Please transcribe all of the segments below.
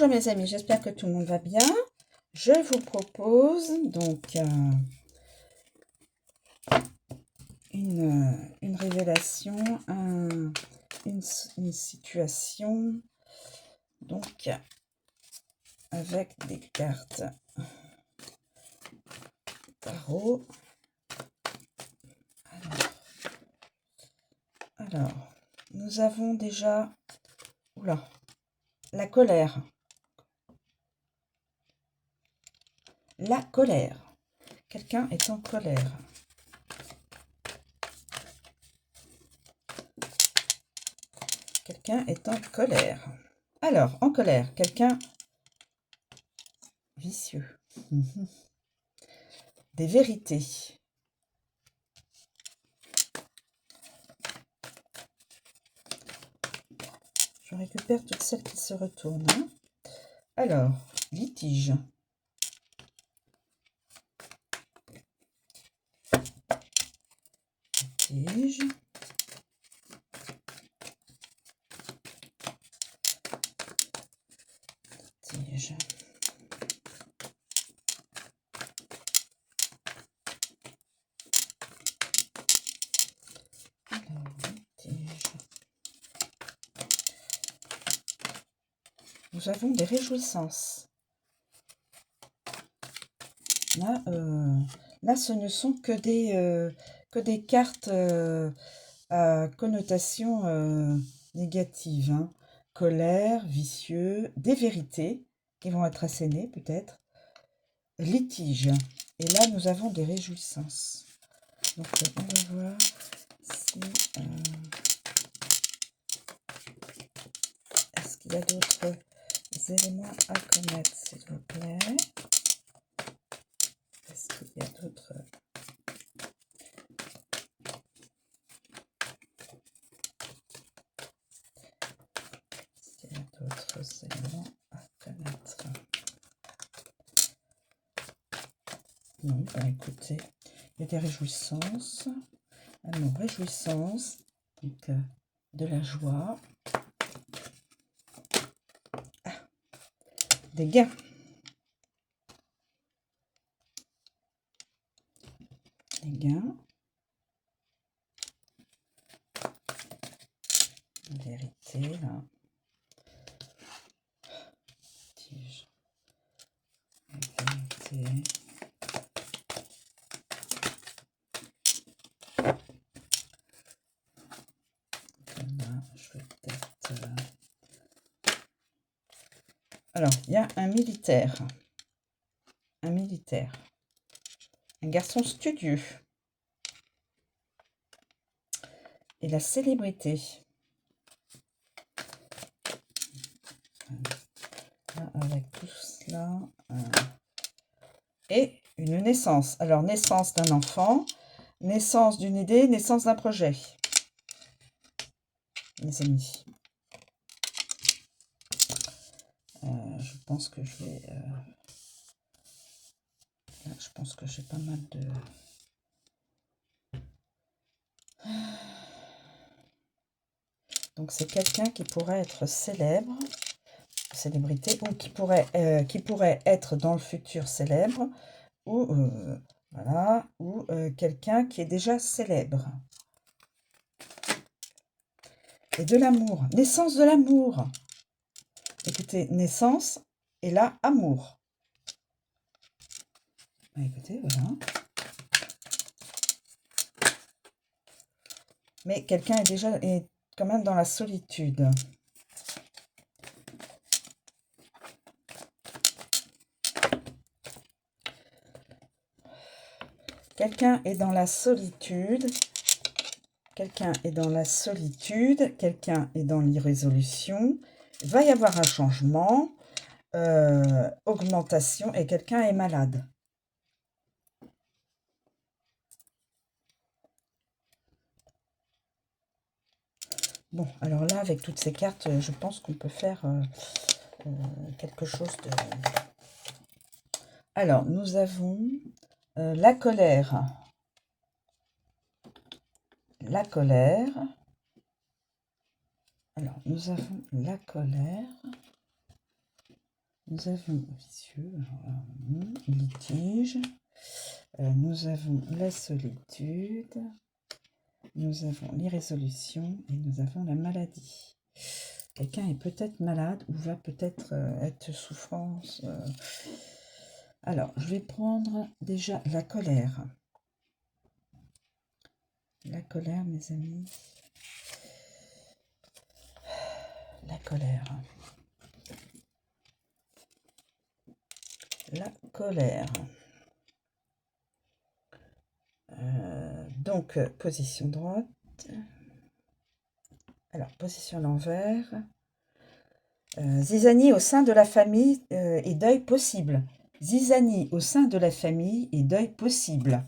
Bonjour mes amis, j'espère que tout le monde va bien. Je vous propose donc une révélation, une situation donc avec des cartes tarot. Alors nous avons déjà la colère. La colère. Quelqu'un est en colère. Quelqu'un est en colère. Alors, en colère, quelqu'un vicieux. Des vérités. Je récupère toutes celles qui se retournent. Alors, litige. Litige. Litige. Alors, litige. Nous avons des réjouissances. Là, ce ne sont que des cartes à connotation négative. Hein. Colère, vicieux, des vérités qui vont être assénées peut-être. Litige. Et là, nous avons des réjouissances. Donc, on va voir si... est-ce qu'il y a d'autres éléments à connaître, s'il vous plaît? Est-ce qu'il y a d'autres... d'autres éléments à connaître? Non, bah écoutez, il y a des réjouissances. Alors, réjouissances, donc de la joie. Ah, des gains. Des gains. Vérité, là. Tige. Vérité. Je vais peut-être... Alors, il y a un militaire. Un militaire. Un garçon studieux. Et la célébrité. Là, avec tout cela. Et une naissance. Alors, naissance d'un enfant, naissance d'une idée, naissance d'un projet. Mes amis. Je pense que je vais... là, je pense que j'ai pas mal de... Donc, c'est quelqu'un qui pourrait être célèbre, célébrité, ou qui pourrait être dans le futur célèbre, ou, voilà, ou quelqu'un qui est déjà célèbre. Et de l'amour. Naissance de l'amour. Écoutez, naissance, et là, amour. Écoutez, voilà. Mais quelqu'un est quand même dans la solitude. Quelqu'un est dans la solitude. Quelqu'un est dans la solitude. Quelqu'un est dans l'irrésolution. Il va y avoir un changement, augmentation, et quelqu'un est malade. Bon, alors là, avec toutes ces cartes, je pense qu'on peut faire quelque chose de... Alors, nous avons la colère. La colère. Alors, nous avons la colère. Nous avons vicieux, litige, nous avons la solitude, nous avons l'irrésolution et nous avons la maladie. Quelqu'un est peut-être malade ou va peut-être être souffrance. Alors, je vais prendre déjà la colère. La colère, mes amis. La colère. La colère. Donc, position droite. Alors, position à l'envers. Zizanie au sein de la famille et deuil possible. Zizanie au sein de la famille et deuil possible.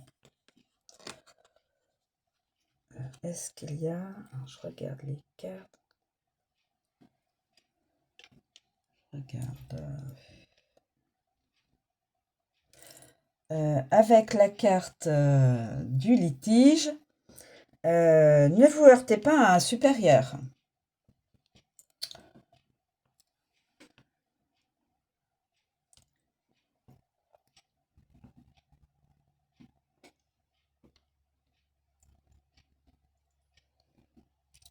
Est-ce qu'il y a... Alors, je regarde les cartes. Je regarde... avec la carte du litige, ne vous heurtez pas à un supérieur.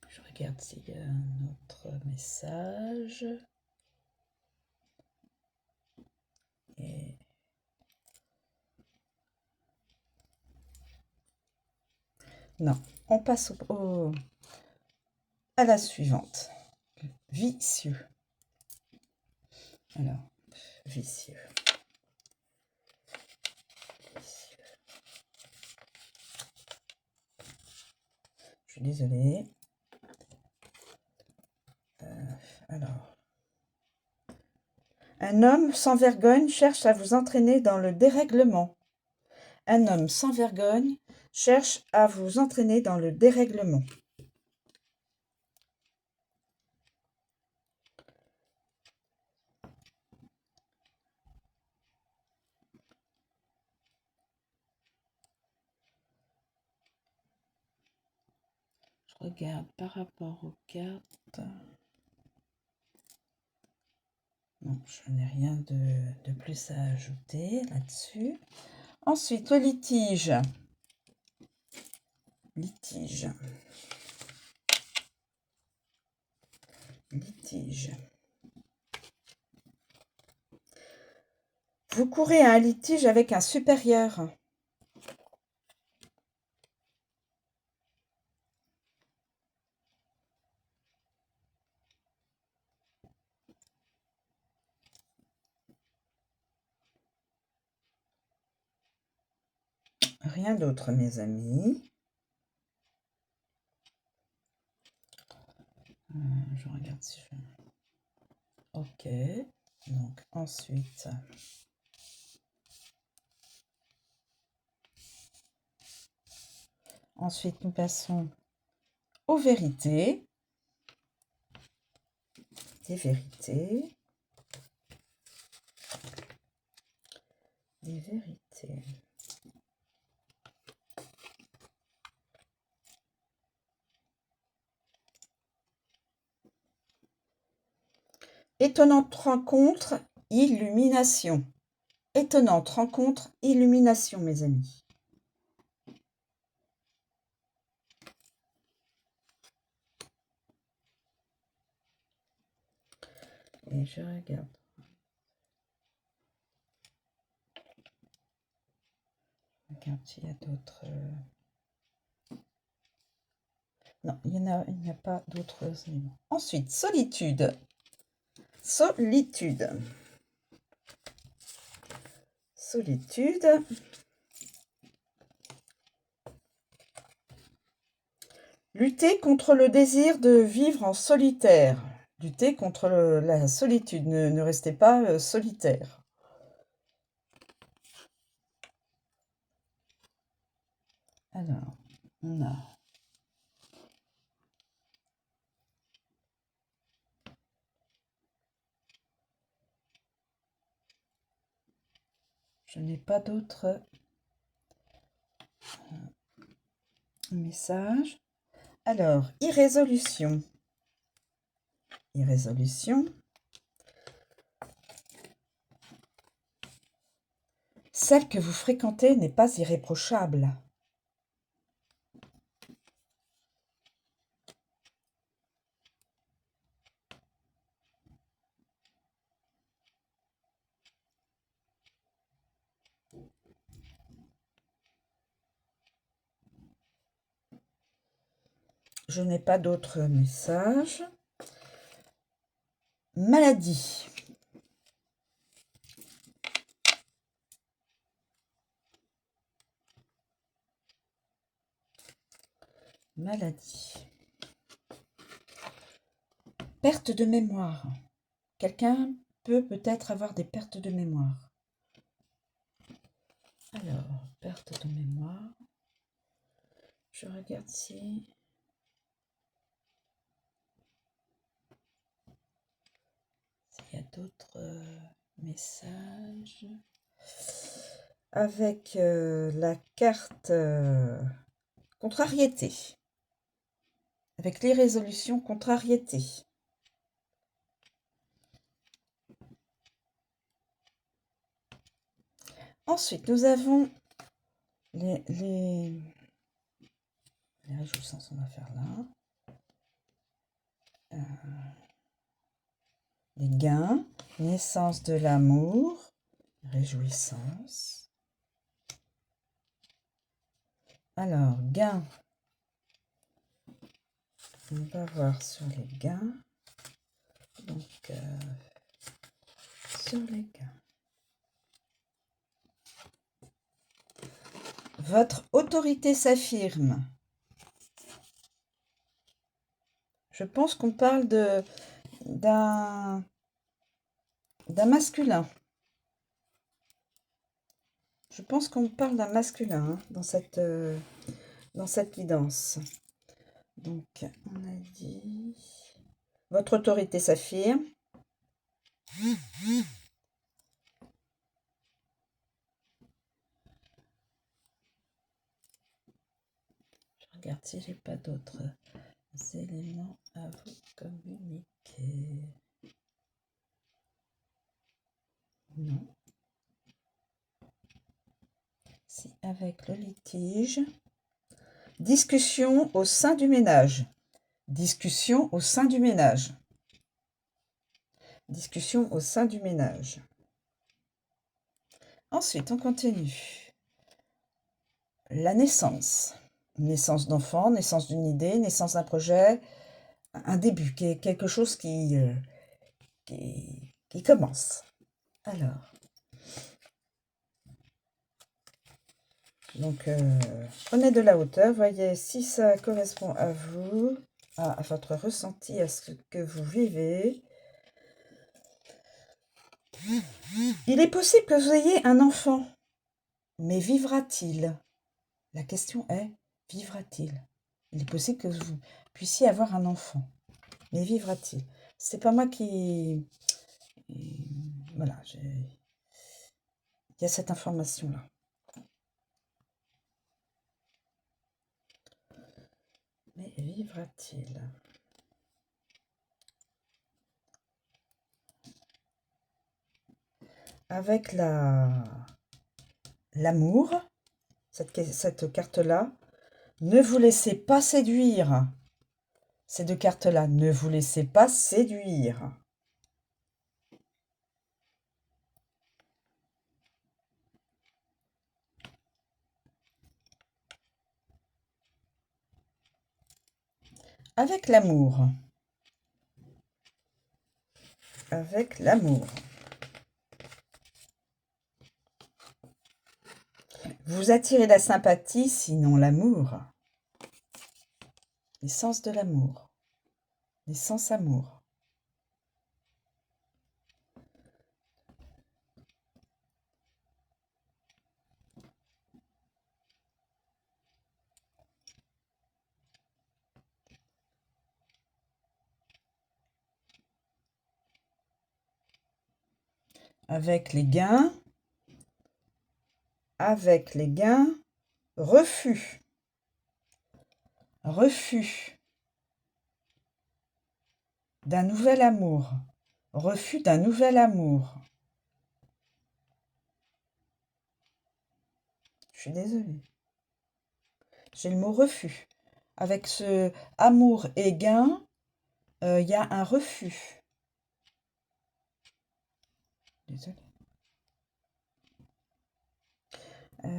Je regarde s'il y a un autre message. Et... non, on passe à la suivante. Vicieux. Alors, vicieux. Je suis désolée. Alors. Un homme sans vergogne cherche à vous entraîner dans le dérèglement. Un homme sans vergogne cherche à vous entraîner dans le dérèglement. Je regarde par rapport aux cartes. Non, je n'ai rien de plus à ajouter là-dessus. Ensuite, le litige. Litige. Litige. Vous courez à un litige avec un supérieur. Rien d'autre, mes amis. Je regarde si je... Ok. Donc, ensuite... Ensuite, nous passons aux vérités. Des vérités. Des vérités. Étonnante rencontre, illumination. Étonnante rencontre, illumination, mes amis. Et je regarde. Regarde s'il y a d'autres... Non, il n'y a pas d'autres éléments. Ensuite, solitude. Solitude. Solitude. Lutter contre le désir de vivre en solitaire. Lutter contre la solitude. Ne restez pas solitaire. Alors, on a... Je n'ai pas d'autres messages. Alors, irrésolution. Irrésolution. Celle que vous fréquentez n'est pas irréprochable. Je n'ai pas d'autres messages. Maladie. Maladie. Perte de mémoire. Quelqu'un peut peut-être avoir des pertes de mémoire. Alors, perte de mémoire. Je regarde si... s'il y a d'autres messages. Avec la carte contrariété. Avec l'irrésolution contrariété. Ensuite, nous avons les réjouissances, on va faire là. Les gains, naissance de l'amour, réjouissance. Alors, gains. On va voir sur les gains. Donc, sur les gains. Votre autorité s'affirme. Je pense qu'on parle d'un masculin. Je pense qu'on parle d'un masculin dans cette guidance. Donc, on a dit... Votre autorité s'affirme. Je regarde si j'ai pas d'autres éléments à vous communiquer. Non. Si, avec le litige. Discussion au sein du ménage. Discussion au sein du ménage. Discussion au sein du ménage. Ensuite, on continue. La naissance. Naissance d'enfant, naissance d'une idée, naissance d'un projet, un début, quelque chose qui commence. Alors, donc, prenez de la hauteur, voyez si ça correspond à vous, à votre ressenti, à ce que vous vivez. Il est possible que vous ayez un enfant, mais vivra-t-il? La question est, vivra-t-il? Il est possible que vous puissiez avoir un enfant, mais vivra-t-il? C'est pas moi qui... Voilà, il y a cette information-là. Mais vivra-t-il? Avec l'amour, cette carte-là, ne vous laissez pas séduire. Ces deux cartes-là, ne vous laissez pas séduire. Avec l'amour. Avec l'amour. Vous attirez la sympathie, sinon l'amour. L'essence de l'amour. L'essence amour. Avec les gains. Avec les gains. Refus. Refus d'un nouvel amour. Refus d'un nouvel amour. Je suis désolée. J'ai le mot refus. Avec ce amour et gain, il y a un refus. Désolée. Je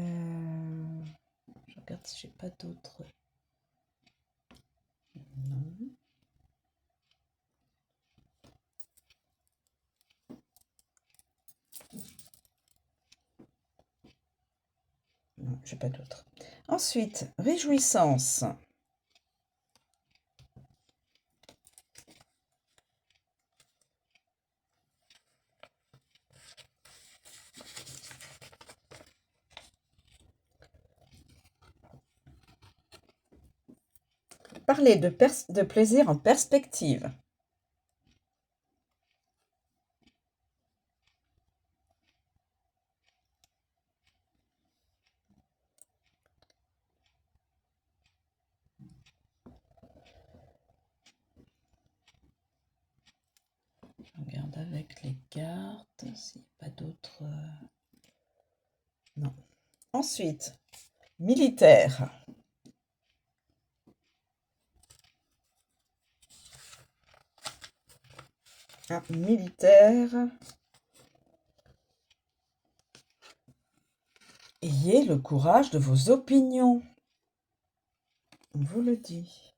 regarde si j'ai pas d'autres. Non. Non, j'ai pas d'autres. Ensuite, réjouissance. Parler de plaisir en perspective. Je regarde avec les cartes s'il n'y a pas d'autres. Non. Ensuite, militaire. Un militaire. Ayez le courage de vos opinions. On vous le dit.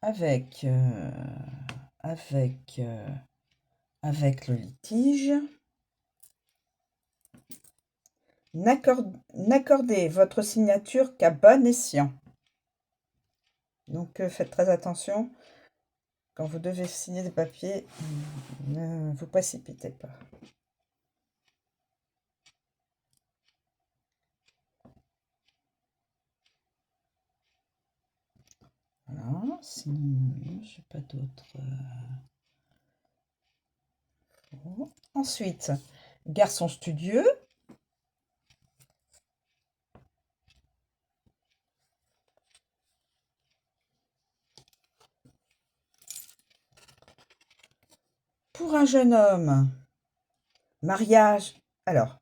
Avec le litige. N'accordez votre signature qu'à bon escient. Donc faites très attention. Quand vous devez signer des papiers, ne vous précipitez pas. Voilà, sinon, je n'ai pas d'autres. Ensuite, garçon studieux. Pour un jeune homme, mariage. Alors,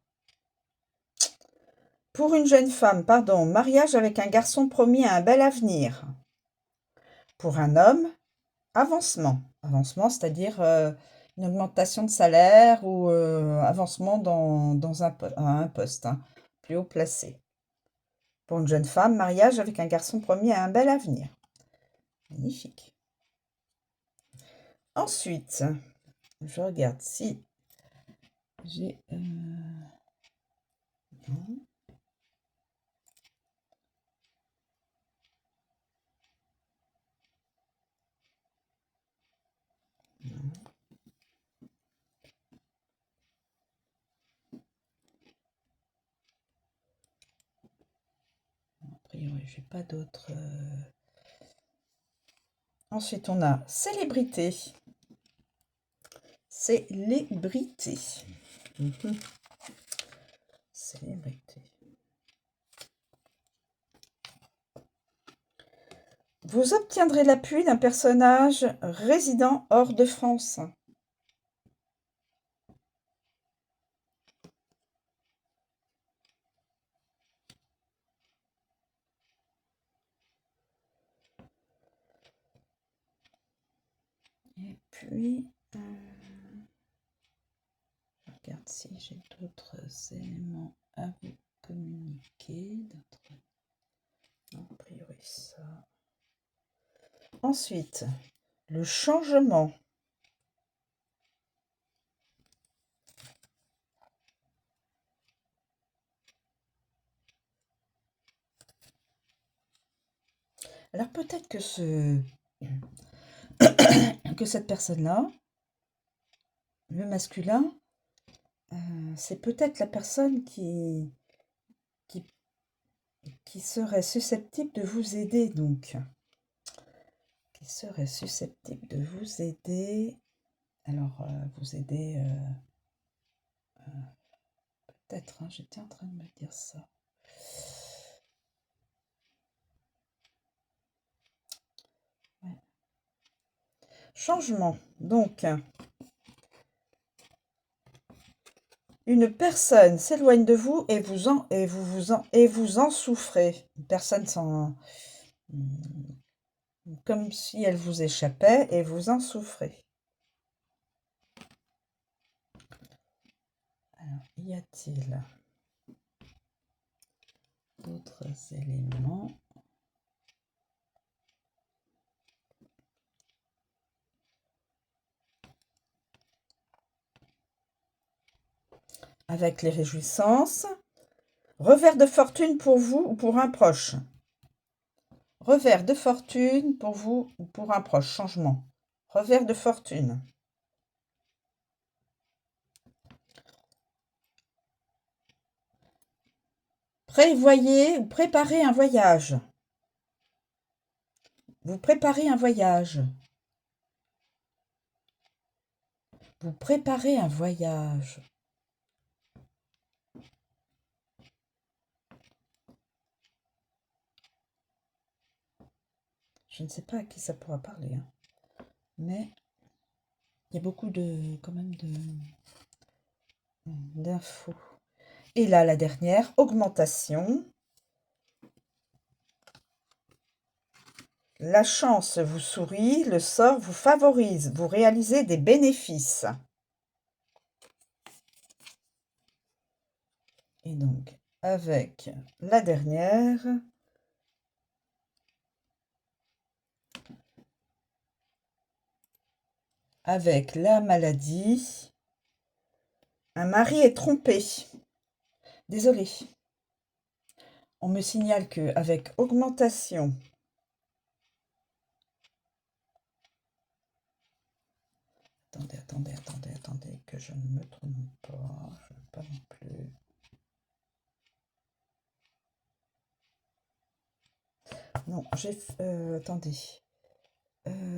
pour une jeune femme, pardon, mariage avec un garçon promis à un bel avenir. Pour un homme, avancement. Avancement, c'est-à-dire une augmentation de salaire ou avancement dans un poste plus haut placé. Pour une jeune femme, mariage avec un garçon promis à un bel avenir. Magnifique. Ensuite, je regarde si j'ai... Non. Non. A priori, je n'ai pas d'autres... Ensuite, on a célébrité. Célébrité. Célébrité. Vous obtiendrez l'appui d'un personnage résidant hors de France. Et puis, je regarde si j'ai d'autres éléments à vous communiquer. Non, a priori ça. Ensuite, le changement. Alors peut-être que que cette personne-là, le masculin, c'est peut-être la personne qui serait susceptible de vous aider, donc. Qui serait susceptible de vous aider. Alors, vous aider... peut-être, j'étais en train de me dire ça. Ouais. Changement. Donc, une personne s'éloigne de vous et vous en souffrez. Une personne sans, comme si elle vous échappait et vous en souffrez. Alors, y a-t-il d'autres éléments? Avec les réjouissances. Revers de fortune pour vous ou pour un proche. Revers de fortune pour vous ou pour un proche. Changement. Revers de fortune. Prévoyez ou préparez un voyage. Vous préparez un voyage. Vous préparez un voyage. Je ne sais pas à qui ça pourra parler, hein. Mais il y a beaucoup de, quand même, d'infos. Et là, la dernière, augmentation. La chance vous sourit, le sort vous favorise, vous réalisez des bénéfices. Et donc, avec la dernière, avec la maladie, un mari est trompé. Désolé. On me signale que avec augmentation, attendez, que je ne me trompe pas, je ne veux pas non plus. Non, attendez.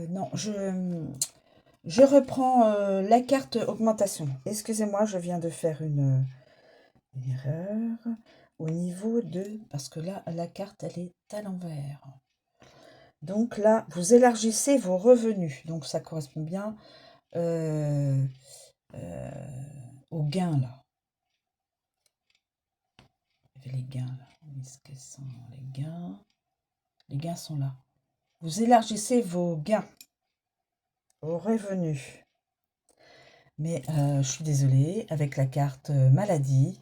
Non, je reprends la carte augmentation. Excusez-moi, je viens de faire une erreur au niveau de... Parce que là, la carte, elle est à l'envers. Donc là, vous élargissez vos revenus. Donc ça correspond bien aux gains, là. Il y avait les gains, là. Est-ce que sont les gains? Les gains sont là. Vous élargissez vos gains, vos revenus. Mais je suis désolée, avec la carte maladie,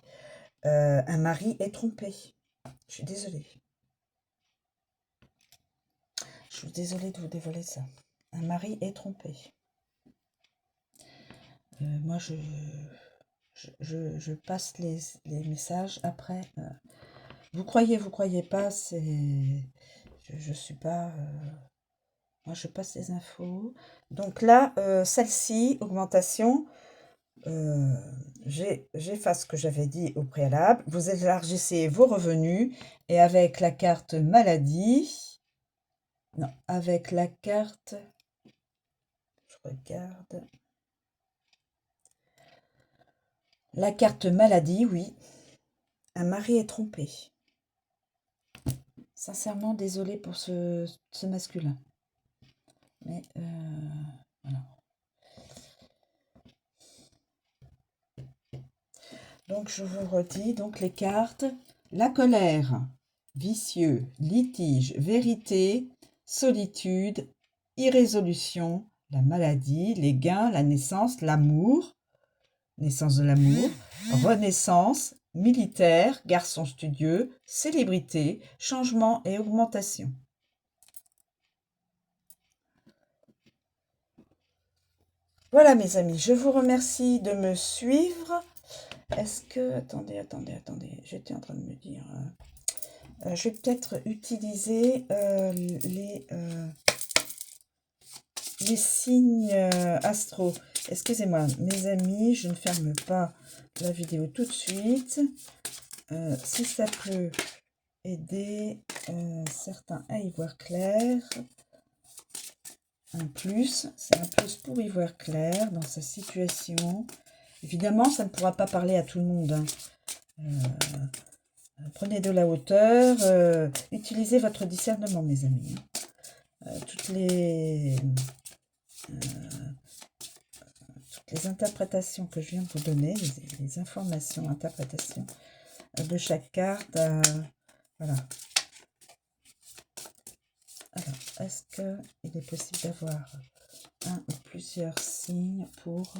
un mari est trompé. Je suis désolée. Je suis désolée de vous dévoiler ça. Un mari est trompé. Moi, je passe les messages après. Vous croyez pas, c'est... Je suis pas... moi, je passe les infos. Donc là, celle-ci, augmentation, j'efface ce que j'avais dit au préalable. Vous élargissez vos revenus et avec la carte maladie... Non, avec la carte... Je regarde... La carte maladie, oui. Un mari est trompé. Sincèrement, désolée pour ce masculin. Mais voilà. Donc, je vous redis, donc les cartes. La colère, vicieux, litige, vérité, solitude, irrésolution, la maladie, les gains, la naissance, l'amour, naissance de l'amour, renaissance, militaire, garçon studieux, célébrité, changement et augmentation. Voilà mes amis, je vous remercie de me suivre. Est-ce que... Attendez, j'étais en train de me dire... je vais peut-être utiliser les signes astro. Excusez-moi, mes amis, je ne ferme pas la vidéo tout de suite. Si ça peut aider certains à y voir clair, c'est un plus pour y voir clair dans sa situation. Évidemment, ça ne pourra pas parler à tout le monde, hein. Prenez de la hauteur, utilisez votre discernement, mes amis. Toutes les toutes les interprétations que je viens de vous donner, les informations, interprétations de chaque carte. Voilà. Alors, est-ce qu'il est possible d'avoir un ou plusieurs signes pour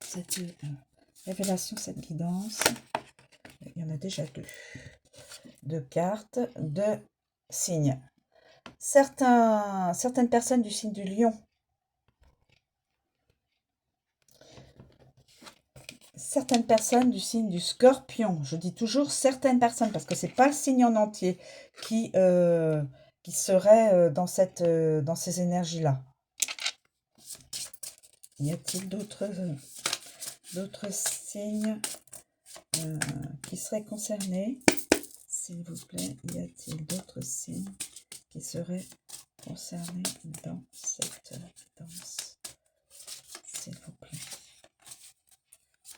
cette révélation, cette guidance? Il y en a déjà deux cartes, deux signes. Certaines personnes du signe du lion, certaines personnes du signe du scorpion, je dis toujours certaines personnes parce que c'est pas le signe en entier qui serait dans ces énergies-là. Y a-t-il d'autres signes qui seraient concernés? S'il vous plaît, y a-t-il d'autres signes qui seraient concernés dans cette danse? S'il vous plaît.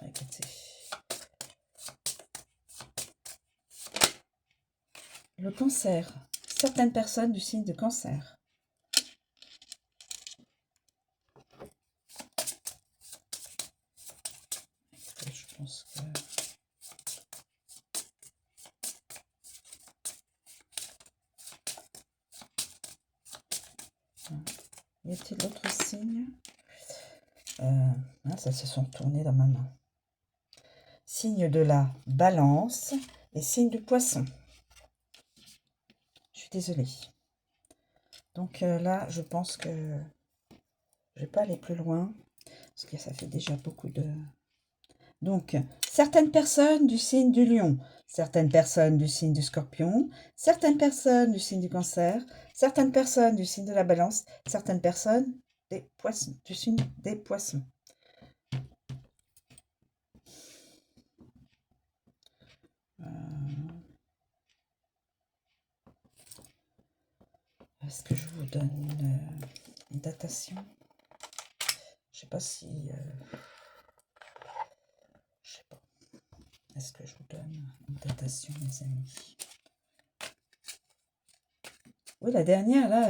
Écoutez. Le cancer. Certaines personnes du signe de cancer. Je pense que... Y a-t-il d'autres signes? Ça se sont tournés dans ma main. Signe de la balance et signe du poisson. Je suis désolée. Donc là, je pense que je vais pas aller plus loin parce que ça fait déjà beaucoup de... Donc, certaines personnes du signe du lion, certaines personnes du signe du scorpion, certaines personnes du signe du cancer, certaines personnes du signe de la balance, certaines personnes des poissons, du signe des poissons. Est-ce que je vous donne une datation? Je sais pas si... je sais pas. Est-ce que je vous donne une datation, mes amis? Oui, la dernière, là...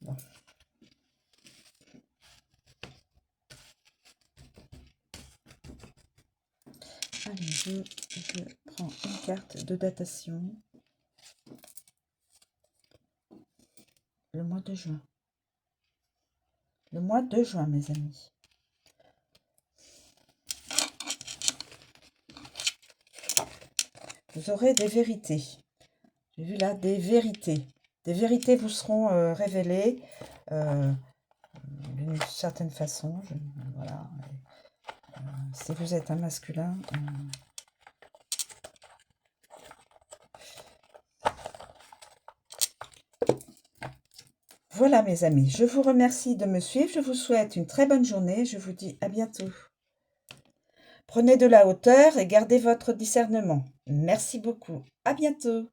Bon. Allez, je prends une carte de datation. Le mois de juin. Le mois de juin, mes amis. Vous aurez des vérités. J'ai vu là des vérités. Des vérités vous seront révélées d'une certaine façon. Voilà. Si vous êtes un masculin... Voilà mes amis, je vous remercie de me suivre, je vous souhaite une très bonne journée, je vous dis à bientôt. Prenez de la hauteur et gardez votre discernement. Merci beaucoup, à bientôt.